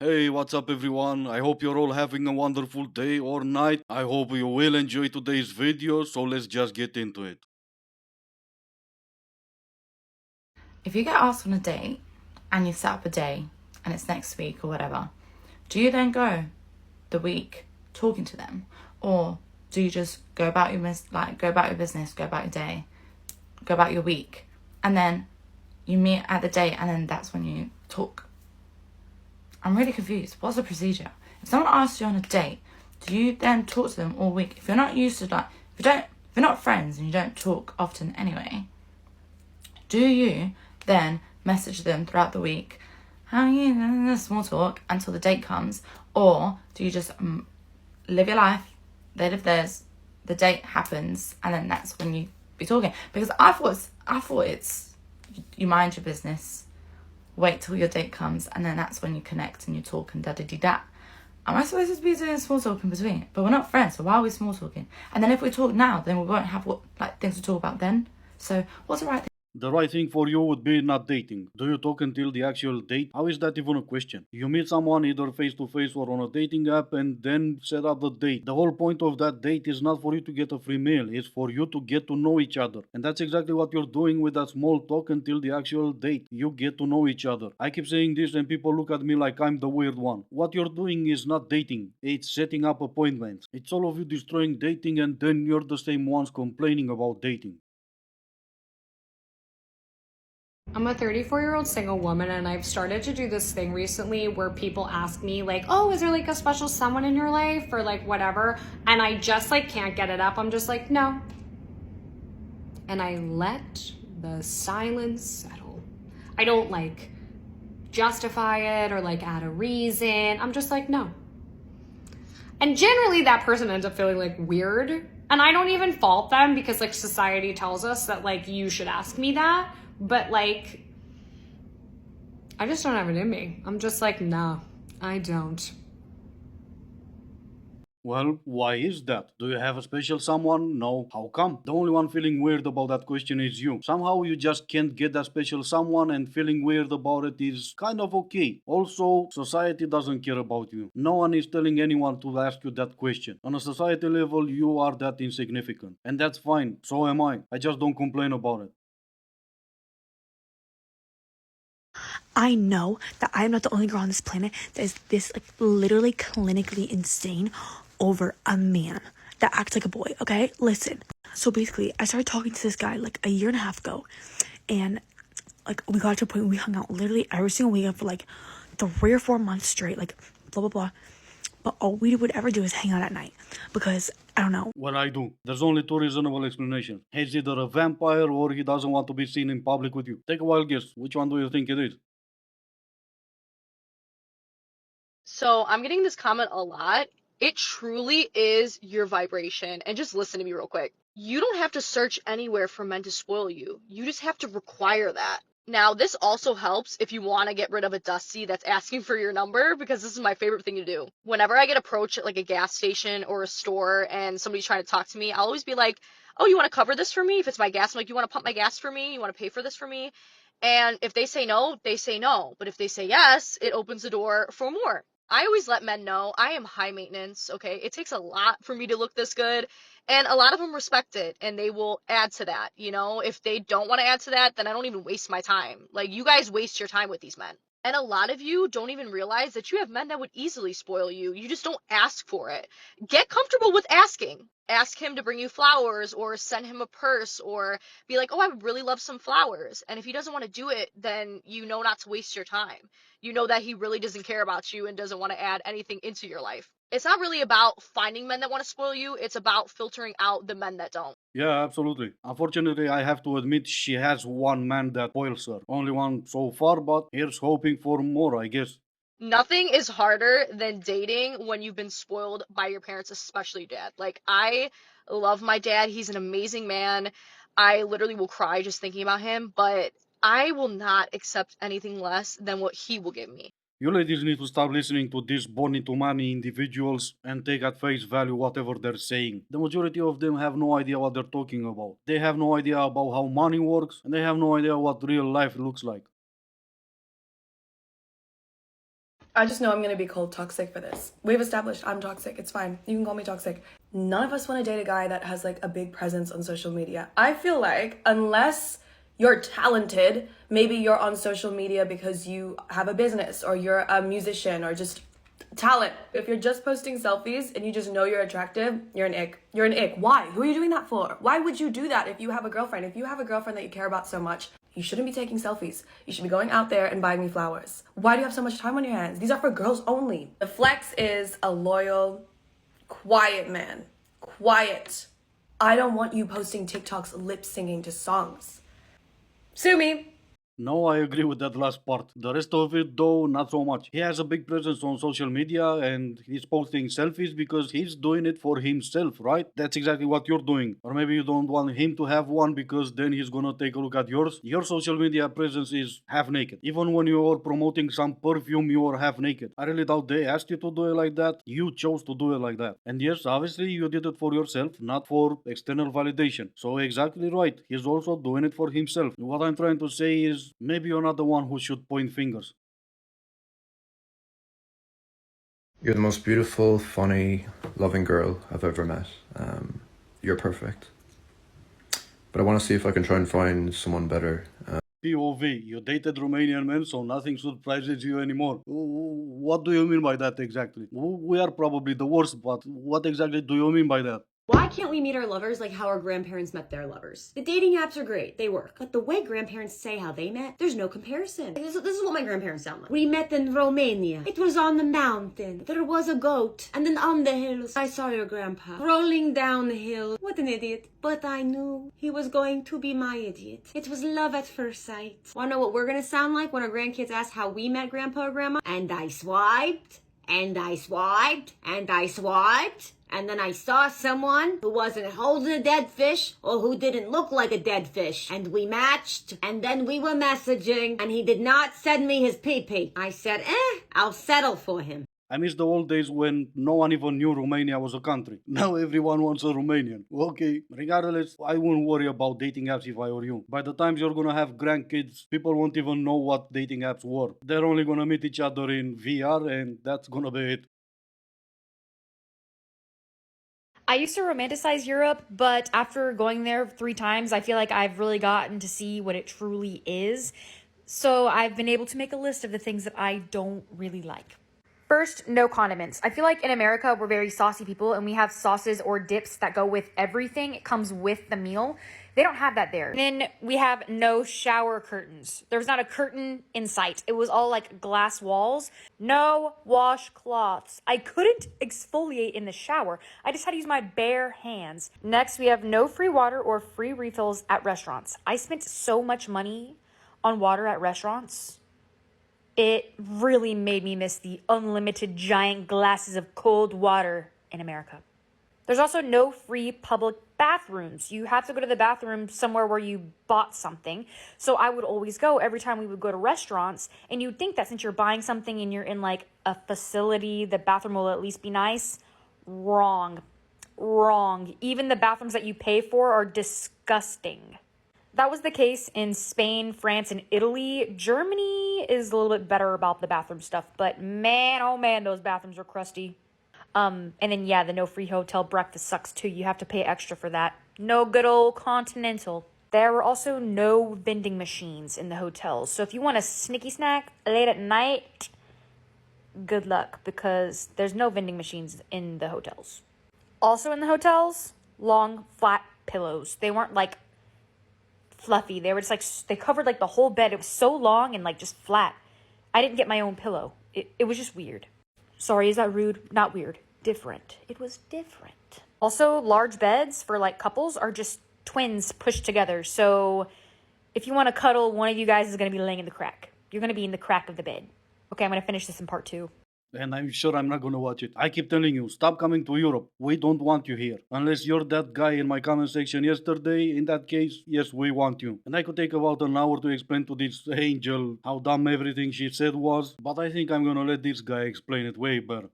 Hey, what's up everyone? I hope you're all having a wonderful day or night. I hope you will enjoy today's video, so let's just get into it. If you get asked on a date and you set up a day and it's next week or whatever, do you then go the week talking to them, or do you just go about your go about your business, go about your day, go about your week, and then you meet at the date and then that's when you talk? I'm really confused. What's the procedure? If someone asks you on a date, do you then talk to them all week? If you're not used to if you're not friends and you don't talk often anyway, do you then message them throughout the week? How are you? Small talk until the date comes, or do you just live your life? They live theirs. The date happens, and then that's when you be talking. Because I thought it's you mind your business, wait till your date comes, and then that's when you connect and you talk and da da da da. Am I supposed to be doing small talk in between? But we're not friends, so why are we small talking? And then if we talk now, then we won't have things to talk about then. So what's the right thing? The right thing for you would be not dating. Do you talk until the actual date? How is that even a question? You meet someone either face to face or on a dating app and then set up the date. The whole point of that date is not for you to get a free meal, it's for you to get to know each other. And that's exactly what you're doing with that small talk until the actual date. You get to know each other. I keep saying this and people look at me like I'm the weird one. What you're doing is not dating, it's setting up appointments. It's all of you destroying dating and then you're the same ones complaining about dating. I'm a 34-year-old single woman, and I've started to do this thing recently where people ask me, like, oh, is there like a special someone in your life or like whatever? And I just like can't get it up. I'm just like, no. And I let the silence settle. I don't like justify it or like add a reason. I'm just like, no. And generally that person ends up feeling like weird. And I don't even fault them because like society tells us that like you should ask me that. But like, I just don't have it in me. I'm just like, no, I don't. Well, why is that? Do you have a special someone? No. How come? The only one feeling weird about that question is you. Somehow you just can't get that special someone and feeling weird about it is kind of okay. Also, society doesn't care about you. No one is telling anyone to ask you that question. On a society level, you are that insignificant. And that's fine. So am I. I just don't complain about it. I know that I am not the only girl on this planet that is this like literally clinically insane over a man that acts like a boy, okay? Listen. So basically, I started talking to this guy like a year and a half ago, and like we got to a point where we hung out literally every single weekend for like 3 or 4 months straight, like blah blah blah. But all we would ever do is hang out at night because I don't know. Well, I do. There's only two reasonable explanations. He's either a vampire or he doesn't want to be seen in public with you. Take a wild guess. Which one do you think it is? So I'm getting this comment a lot. It truly is your vibration. And just listen to me real quick. You don't have to search anywhere for men to spoil you. You just have to require that. Now, this also helps if you want to get rid of a Dusty that's asking for your number, because this is my favorite thing to do. Whenever I get approached at like a gas station or a store and somebody's trying to talk to me, I'll always be like, oh, you want to cover this for me? If it's my gas, I'm like, you want to pump my gas for me? You want to pay for this for me? And if they say no, they say no. But if they say yes, it opens the door for more. I always let men know I am high maintenance, okay? It takes a lot for me to look this good, and a lot of them respect it, and they will add to that, you know? If they don't want to add to that, then I don't even waste my time. Like, you guys waste your time with these men. And a lot of you don't even realize that you have men that would easily spoil you. You just don't ask for it. Get comfortable with asking. Ask him to bring you flowers or send him a purse or be like, oh, I would really love some flowers. And if he doesn't want to do it, then you know not to waste your time. You know that he really doesn't care about you and doesn't want to add anything into your life. It's not really about finding men that want to spoil you. It's about filtering out the men that don't. Yeah, absolutely. Unfortunately, I have to admit she has one man that spoils her. Only one so far, but here's hoping for more, I guess. Nothing is harder than dating when you've been spoiled by your parents, especially dad. Like, I love my dad. He's an amazing man. I literally will cry just thinking about him, but I will not accept anything less than what he will give me. You ladies need to stop listening to these born to money individuals and take at face value whatever they're saying. The majority of them have no idea what they're talking about. They have no idea about how money works, and they have no idea what real life looks like. I just know I'm gonna be called toxic for this. We've established I'm toxic. It's fine. You can call me toxic. None of us want to date a guy that has like a big presence on social media. I feel like unless you're talented, maybe you're on social media because you have a business or you're a musician or just talent. If you're just posting selfies and you just know you're attractive, you're an ick. You're an ick. Why? Who are you doing that for? Why would you do that if you have a girlfriend? If you have a girlfriend that you care about so much, you shouldn't be taking selfies. You should be going out there and buying me flowers. Why do you have so much time on your hands? These are for girls only. The flex is a loyal, quiet man. Quiet. I don't want you posting TikToks lip singing to songs. Sue me. No, I agree with that last part. The rest of it, though, not so much. He has a big presence on social media and he's posting selfies because he's doing it for himself, right? That's exactly what you're doing. Or maybe you don't want him to have one because then he's gonna take a look at yours. Your social media presence is half naked. Even when you're promoting some perfume, you're half naked. I really doubt they asked you to do it like that. You chose to do it like that. And yes, obviously, you did it for yourself, not for external validation. So, exactly right. He's also doing it for himself. What I'm trying to say is maybe you're not the one who should point fingers. You're the most beautiful, funny, loving girl I've ever met. You're perfect. But I want to see if I can try and find someone better. POV, you dated Romanian men, so nothing surprises you anymore. What do you mean by that exactly? We are probably the worst, but what exactly do you mean by that? Why can't we meet our lovers like how our grandparents met their lovers? The dating apps are great, they work. But the way grandparents say how they met, there's no comparison. This is what my grandparents sound like. We met in Romania. It was on the mountain. There was a goat. And then on the hills, I saw your grandpa rolling down the hill. What an idiot. But I knew he was going to be my idiot. It was love at first sight. Wanna know what we're gonna sound like when our grandkids ask how we met grandpa or grandma? And I swiped, and I swiped, and I swiped. And then I saw someone who wasn't holding a dead fish or who didn't look like a dead fish. And we matched, and then we were messaging, and he did not send me his pee-pee. I said, I'll settle for him. I miss the old days when no one even knew Romania was a country. Now everyone wants a Romanian. Okay, regardless, I wouldn't worry about dating apps if I were you. By the time you're gonna have grandkids, people won't even know what dating apps were. They're only gonna meet each other in VR and that's gonna be it. I used to romanticize Europe, but after going there 3 times, I feel like I've really gotten to see what it truly is. So I've been able to make a list of the things that I don't really like. First, no condiments. I feel like in America, we're very saucy people and we have sauces or dips that go with everything. It comes with the meal. They don't have that there. And then we have no shower curtains. There's not a curtain in sight. It was all like glass walls. No washcloths. I couldn't exfoliate in the shower. I just had to use my bare hands. Next, we have no free water or free refills at restaurants. I spent so much money on water at restaurants. It really made me miss the unlimited giant glasses of cold water in America. There's also no free public bathrooms. You have to go to the bathroom somewhere where you bought something. So I would always go every time we would go to restaurants. And you'd think that since you're buying something and you're in like a facility, the bathroom will at least be nice. Wrong. Even the bathrooms that you pay for are disgusting. That was the case in Spain, France, and Italy. Germany is a little bit better about the bathroom stuff, but man, oh man, those bathrooms are crusty. And then yeah, the no free hotel breakfast sucks too. You have to pay extra for that. No good old continental. There were also no vending machines in the hotels. So if you want a sneaky snack late at night, good luck because there's no vending machines in the hotels. Also in the hotels, long, flat pillows. They weren't like fluffy. They were just like, they covered like the whole bed. It was so long and like just flat. I didn't get my own pillow. It was just weird. Sorry, is that rude? Not weird. Different. It was different. Also, large beds for like couples are just twins pushed together. So if you want to cuddle, one of you guys is going to be laying in the crack. You're going to be in the crack of the bed. Okay, I'm going to finish this in part 2. And I'm sure I'm not gonna watch it. I keep telling you, stop coming to Europe. We don't want you here. Unless you're that guy in my comment section yesterday, in that case, yes, we want you. And I could take about an hour to explain to this angel how dumb everything she said was, but I think I'm gonna let this guy explain it way better.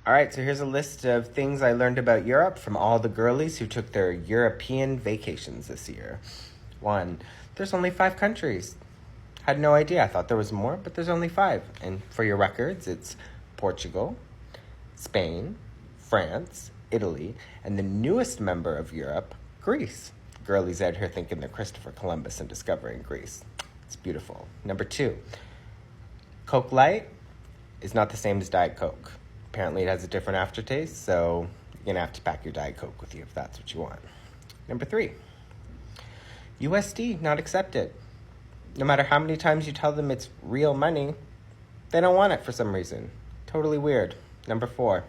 Alright, so here's a list of things I learned about Europe from all the girlies who took their European vacations this year. 1. There's only 5 countries. Had no idea. I thought there was more, but there's only 5. And for your records, it's Portugal, Spain, France, Italy, and the newest member of Europe, Greece. Girlies out here thinking they're Christopher Columbus and discovering Greece. It's beautiful. Number 2, Coke Light is not the same as Diet Coke. Apparently it has a different aftertaste, so you're gonna have to pack your Diet Coke with you if that's what you want. Number 3, USD not accepted. No matter how many times you tell them it's real money, they don't want it for some reason. Totally weird. Number 4,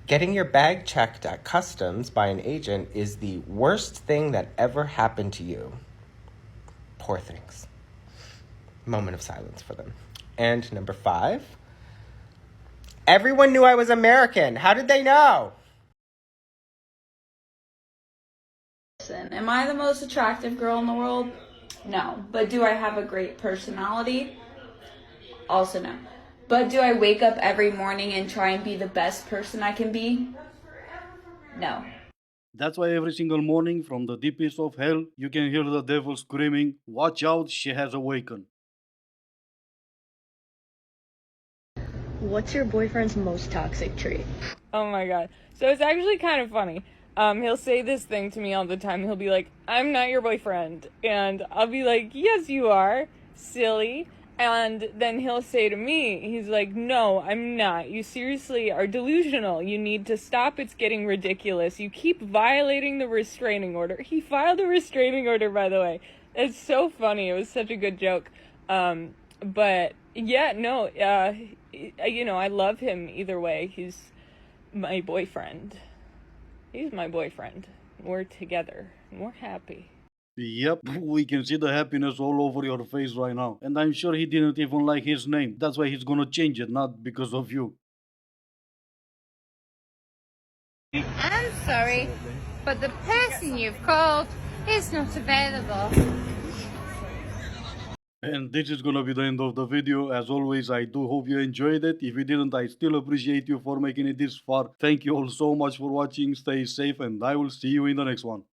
getting your bag checked at customs by an agent is the worst thing that ever happened to you. Poor things. Moment of silence for them. And number 5, everyone knew I was American. How did they know? Listen, am I the most attractive girl in the world? No. But do I have a great personality? Also no. But do I wake up every morning and try and be the best person I can be? No. That's why every single morning from the deepest of hell, you can hear the devil screaming, "Watch out, she has awakened." What's your boyfriend's most toxic trait? Oh my god. So it's actually kind of funny. He'll say this thing to me all the time. He'll be like, "I'm not your boyfriend." And I'll be like, "Yes, you are, silly." And then he'll say to me, he's like, "No, I'm not. You seriously are delusional. You need to stop. It's getting ridiculous. You keep violating the restraining order." He filed a restraining order, by the way. It's so funny. It was such a good joke. But yeah, no, I love him either way. He's my boyfriend. He's my boyfriend. We're together. We're happy. Yep, we can see the happiness all over your face right now. And I'm sure he didn't even like his name. That's why he's gonna change it, not because of you. I'm sorry, but the person you've called is not available. And this is gonna be the end of the video. As always, I do hope you enjoyed it. If you didn't, I still appreciate you for making it this far. Thank you all so much for watching. Stay safe and I will see you in the next one.